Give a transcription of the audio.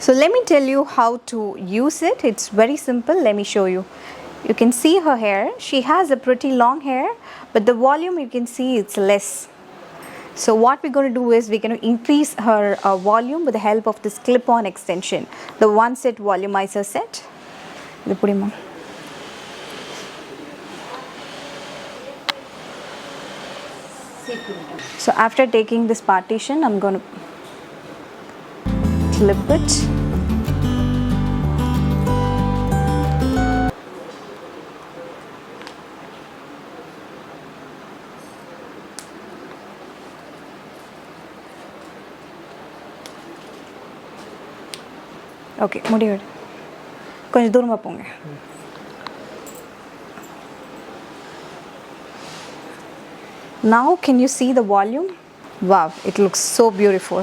So let me tell you how to use it. It's very simple. Let me show you. You can see her hair. She has a pretty long hair, but the volume you can see it's less. So what we're going to do is we're going to increase her volume with the help of this clip-on extension, the one set volumizer set. இது புடிமா. So after taking this partition, I'm going to clip it. Okay, முடி விடு. கொஞ்சம் தூரமா போங்க. Now can you see the volume? Wow, it looks so beautiful.